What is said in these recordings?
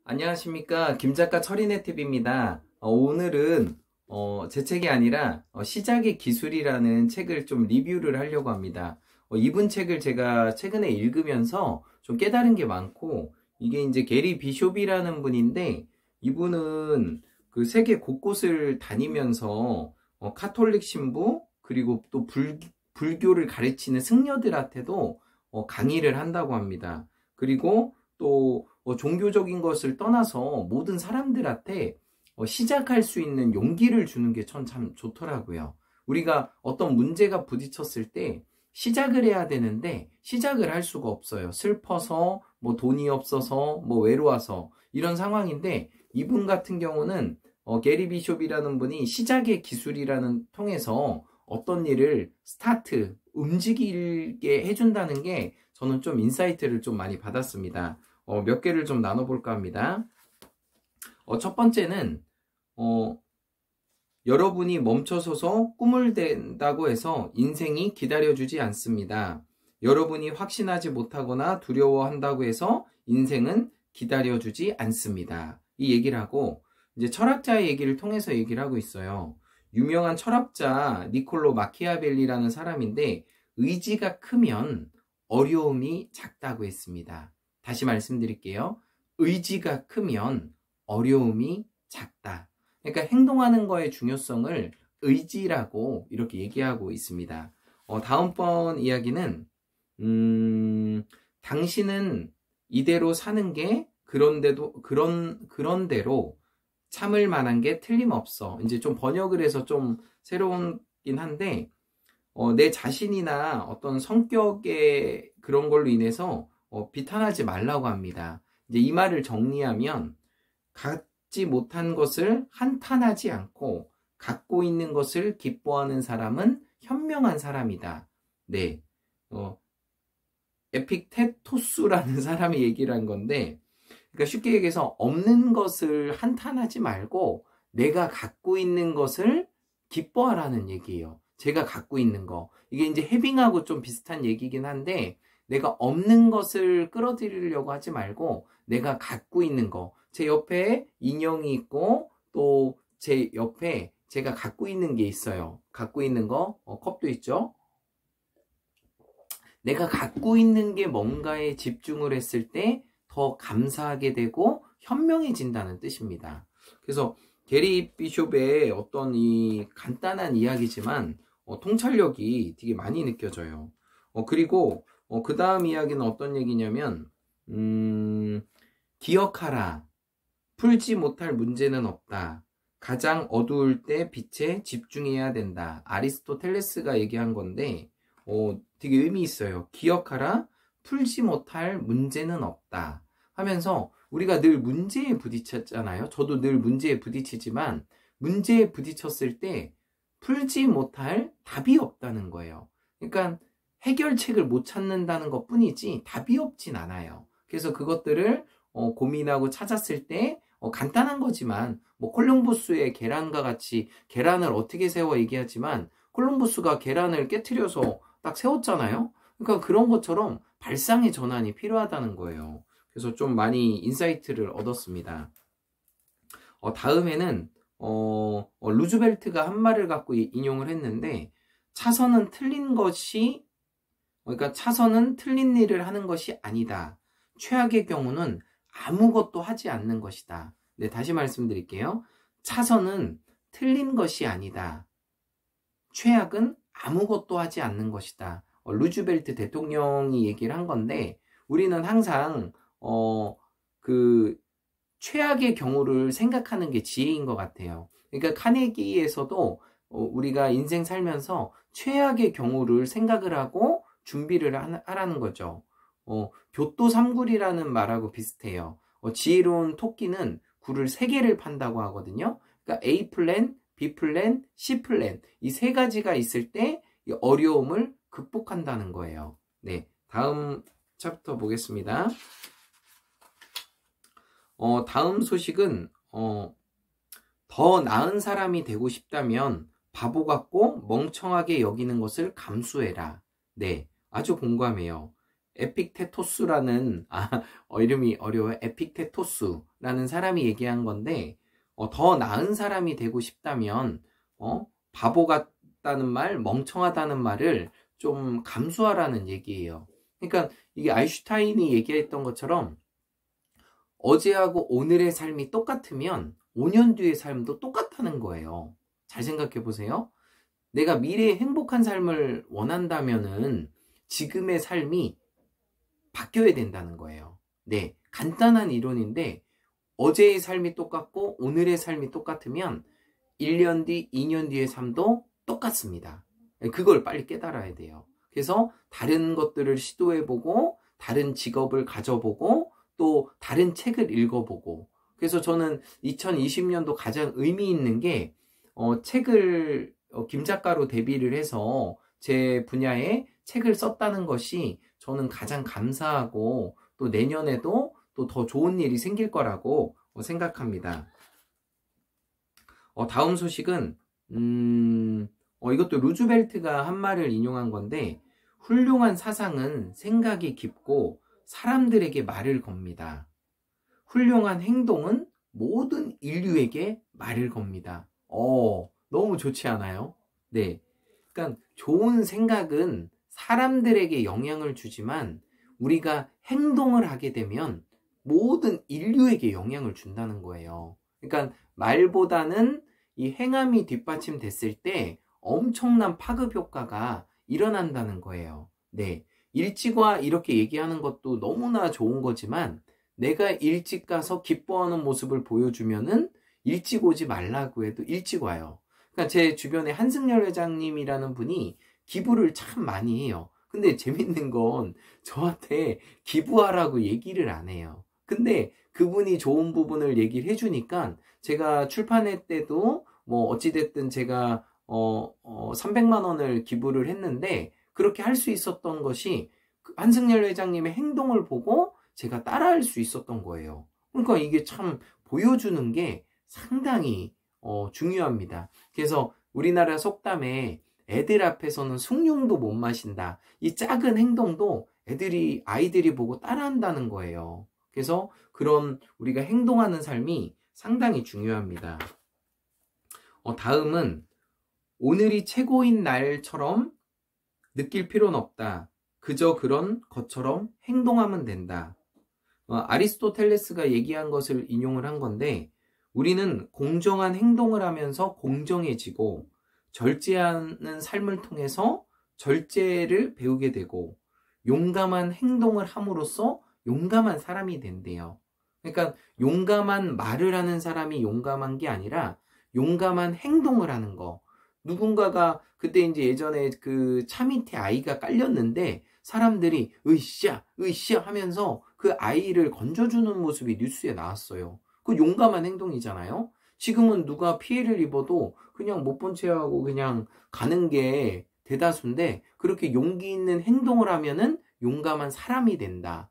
안녕하십니까. 김작가 철인의 팁입니다. 오늘은 제 책이 아니라 시작의 기술이라는 책을 좀 리뷰를 하려고 합니다. 이분 책을 제가 최근에 읽으면서 좀 깨달은 게 많고, 이게 이제 게리 비숍이라는 분인데, 이분은 그 세계 곳곳을 다니면서 카톨릭 신부 그리고 또 불교를 가르치는 승려들한테도 강의를 한다고 합니다. 그리고 또 종교적인 것을 떠나서 모든 사람들한테 시작할 수 있는 용기를 주는 게 참 좋더라고요. 우리가 어떤 문제가 부딪혔을 때 시작을 해야 되는데 시작을 할 수가 없어요. 슬퍼서, 뭐 돈이 없어서, 뭐 외로워서 이런 상황인데, 이분 같은 경우는 게리 비숍이라는 분이 시작의 기술이라는 통해서 어떤 일을 스타트, 움직이게 해준다는 게 저는 좀 인사이트를 좀 많이 받았습니다. 몇 개를 좀 나눠볼까 합니다. 첫 번째는 여러분이 멈춰서서 꿈을 댄다고 해서 인생이 기다려주지 않습니다. 여러분이 확신하지 못하거나 두려워한다고 해서 인생은 기다려주지 않습니다. 이 얘기를 하고, 이제 철학자의 얘기를 통해서 얘기를 하고 있어요. 유명한 철학자 니콜로 마키아벨리라는 사람인데, 의지가 크면 어려움이 작다고 했습니다. 다시 말씀드릴게요. 의지가 크면 어려움이 작다. 그러니까 행동하는 거의 중요성을 의지라고 이렇게 얘기하고 있습니다. 다음번 이야기는 당신은 이대로 사는 게 그런대로 참을 만한 게 틀림없어. 이제 좀 번역을 해서 좀 새로운긴 한데, 내 자신이나 어떤 성격의 그런 걸로 인해서 비탄하지 말라고 합니다. 이제 이 말을 정리하면, 갖지 못한 것을 한탄하지 않고 갖고 있는 것을 기뻐하는 사람은 현명한 사람이다. 네, 에픽테토스라는 사람이 얘기를 한 건데, 그러니까 쉽게 얘기해서 없는 것을 한탄하지 말고 내가 갖고 있는 것을 기뻐하라는 얘기예요. 제가 갖고 있는 거. 이게 이제 해빙하고 좀 비슷한 얘기긴 한데, 내가 없는 것을 끌어들이려고 하지 말고 내가 갖고 있는 거. 제 옆에 인형이 있고 또 제 옆에 제가 갖고 있는 게 있어요. 갖고 있는 거, 컵도 있죠. 내가 갖고 있는 게 뭔가에 집중을 했을 때 더 감사하게 되고 현명해진다는 뜻입니다. 그래서 게리 비숍의 어떤 이 간단한 이야기지만 통찰력이 되게 많이 느껴져요. 그리고 그 다음 이야기는 어떤 얘기냐면, 기억하라. 풀지 못할 문제는 없다. 가장 어두울 때 빛에 집중해야 된다. 아리스토텔레스가 얘기한 건데, 되게 의미 있어요. 기억하라. 풀지 못할 문제는 없다. 하면서 우리가 늘 문제에 부딪혔잖아요. 저도 늘 문제에 부딪히지만, 문제에 부딪혔을 때 풀지 못할 답이 없다는 거예요. 그러니까 해결책을 못 찾는다는 것 뿐이지 답이 없진 않아요. 그래서 그것들을 고민하고 찾았을 때 간단한 거지만, 뭐 콜럼버스의 계란과 같이 계란을 어떻게 세워 얘기하지만 콜럼버스가 계란을 깨트려서 딱 세웠잖아요. 그러니까 그런 것처럼 발상의 전환이 필요하다는 거예요. 그래서 좀 많이 인사이트를 얻었습니다. 다음에는 루즈벨트가 한 말을 갖고 인용을 했는데, 차선은 틀린 일을 하는 것이 아니다. 최악의 경우는 아무것도 하지 않는 것이다. 네, 다시 말씀드릴게요. 차선은 틀린 것이 아니다. 최악은 아무것도 하지 않는 것이다. 루즈벨트 대통령이 얘기를 한 건데, 우리는 항상 그 최악의 경우를 생각하는 게 지혜인 것 같아요. 그러니까 카네기에서도 우리가 인생 살면서 최악의 경우를 생각을 하고 준비를 하라는 거죠. 교토삼굴이라는 말하고 비슷해요. 지혜로운 토끼는 굴을 3개를 판다고 하거든요. 그러니까 A 플랜, B 플랜, C 플랜, 이 3가지가 있을 때 이 어려움을 극복한다는 거예요. 네, 다음 챕터 보겠습니다. 다음 소식은 더 나은 사람이 되고 싶다면 바보 같고 멍청하게 여기는 것을 감수해라. 네, 아주 공감해요. 에픽테토스라는 이름이 어려워요. 에픽테토스라는 사람이 얘기한 건데 더 나은 사람이 되고 싶다면 바보 같다는 말, 멍청하다는 말을 좀 감수하라는 얘기예요. 그러니까 이게 아인슈타인이 얘기했던 것처럼 어제하고 오늘의 삶이 똑같으면 5년 뒤의 삶도 똑같다는 거예요. 잘 생각해 보세요. 내가 미래에 행복한 삶을 원한다면은 지금의 삶이 바뀌어야 된다는 거예요. 네, 간단한 이론인데 어제의 삶이 똑같고 오늘의 삶이 똑같으면 1년 뒤, 2년 뒤의 삶도 똑같습니다. 그걸 빨리 깨달아야 돼요. 그래서 다른 것들을 시도해보고 다른 직업을 가져보고 또 다른 책을 읽어보고 그래서 저는 2020년도 가장 의미 있는 게 책을 김 작가로 데뷔를 해서 제 분야에 책을 썼다는 것이 저는 가장 감사하고 또 내년에도 또 더 좋은 일이 생길 거라고 생각합니다. 다음 소식은 이것도 루즈벨트가 한 말을 인용한 건데 훌륭한 사상은 생각이 깊고 사람들에게 말을 겁니다. 훌륭한 행동은 모든 인류에게 말을 겁니다. 너무 좋지 않아요? 네. 그러니까 좋은 생각은 사람들에게 영향을 주지만 우리가 행동을 하게 되면 모든 인류에게 영향을 준다는 거예요. 그러니까 말보다는 이 행함이 뒷받침됐을 때 엄청난 파급 효과가 일어난다는 거예요. 네. 일찍 와 이렇게 얘기하는 것도 너무나 좋은 거지만 내가 일찍 가서 기뻐하는 모습을 보여주면은 일찍 오지 말라고 해도 일찍 와요. 그러니까 제 주변에 한승열 회장님이라는 분이 기부를 참 많이 해요. 근데 재밌는 건 저한테 기부하라고 얘기를 안 해요. 근데 그분이 좋은 부분을 얘기를 해주니까 제가 출판회 때도 뭐 어찌됐든 제가 300만 원을 기부를 했는데 그렇게 할 수 있었던 것이 한승열 회장님의 행동을 보고 제가 따라할 수 있었던 거예요. 그러니까 이게 참 보여주는 게 상당히 중요합니다. 그래서 우리나라 속담에 애들 앞에서는 숭늉도 못 마신다. 이 작은 행동도 아이들이 보고 따라한다는 거예요. 그래서 그런 우리가 행동하는 삶이 상당히 중요합니다. 다음은 오늘이 최고인 날처럼 느낄 필요는 없다. 그저 그런 것처럼 행동하면 된다. 아리스토텔레스가 얘기한 것을 인용을 한 건데 우리는 공정한 행동을 하면서 공정해지고 절제하는 삶을 통해서 절제를 배우게 되고 용감한 행동을 함으로써 용감한 사람이 된대요. 그러니까 용감한 말을 하는 사람이 용감한 게 아니라 용감한 행동을 하는 거. 누군가가 그때 이제 예전에 그 차 밑에 아이가 깔렸는데 사람들이 으쌰 하면서 그 아이를 건져주는 모습이 뉴스에 나왔어요. 그 용감한 행동이잖아요. 지금은 누가 피해를 입어도 그냥 못 본 채 하고 그냥 가는 게 대다수인데 그렇게 용기 있는 행동을 하면은 용감한 사람이 된다.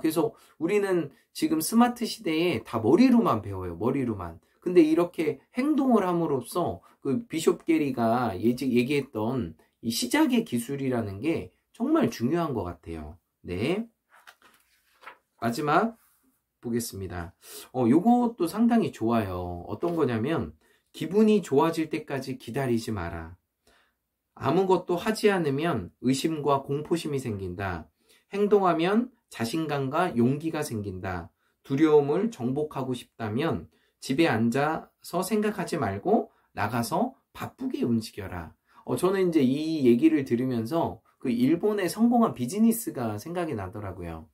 그래서 우리는 지금 스마트 시대에 다 머리로만 배워요. 머리로만. 근데 이렇게 행동을 함으로써 그 비숍 게리가 얘기했던 이 시작의 기술이라는 게 정말 중요한 것 같아요. 네. 마지막 보겠습니다. 요것도 상당히 좋아요. 어떤 거냐면 기분이 좋아질 때까지 기다리지 마라. 아무것도 하지 않으면 의심과 공포심이 생긴다. 행동하면 자신감과 용기가 생긴다. 두려움을 정복하고 싶다면 집에 앉아서 생각하지 말고 나가서 바쁘게 움직여라. 저는 이제 이 얘기를 들으면서 그 일본의 성공한 비즈니스가 생각이 나더라고요.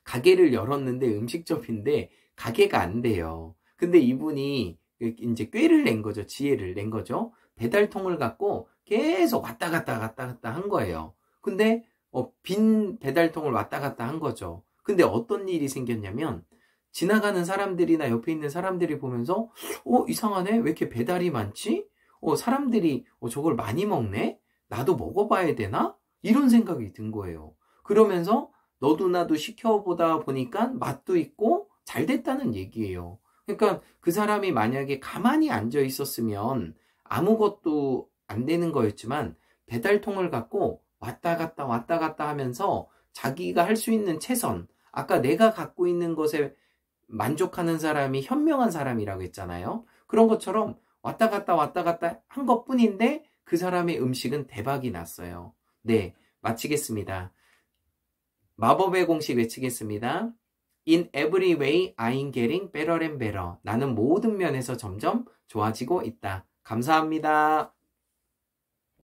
가게를 열었는데 음식점인데 가게가 안 돼요. 근데 이분이 이제 꾀를 낸 거죠. 지혜를 낸 거죠. 배달통을 갖고 계속 왔다 갔다 한 거예요. 근데 빈 배달통을 왔다 갔다 한 거죠. 근데 어떤 일이 생겼냐면 지나가는 사람들이나 옆에 있는 사람들이 보면서 이상하네? 왜 이렇게 배달이 많지? 사람들이 저걸 많이 먹네? 나도 먹어봐야 되나? 이런 생각이 든 거예요. 그러면서 너도 나도 시켜보다 보니까 맛도 있고 잘 됐다는 얘기예요. 그러니까 그 사람이 만약에 가만히 앉아 있었으면 아무것도 안 되는 거였지만 배달통을 갖고 왔다 갔다 하면서 자기가 할 수 있는 최선, 아까 내가 갖고 있는 것에 만족하는 사람이 현명한 사람이라고 했잖아요. 그런 것처럼 왔다 갔다 한 것뿐인데 그 사람의 음식은 대박이 났어요. 네, 마치겠습니다. 마법의 공식 외치겠습니다. In every way, I'm getting better and better. 나는 모든 면에서 점점 좋아지고 있다. 감사합니다.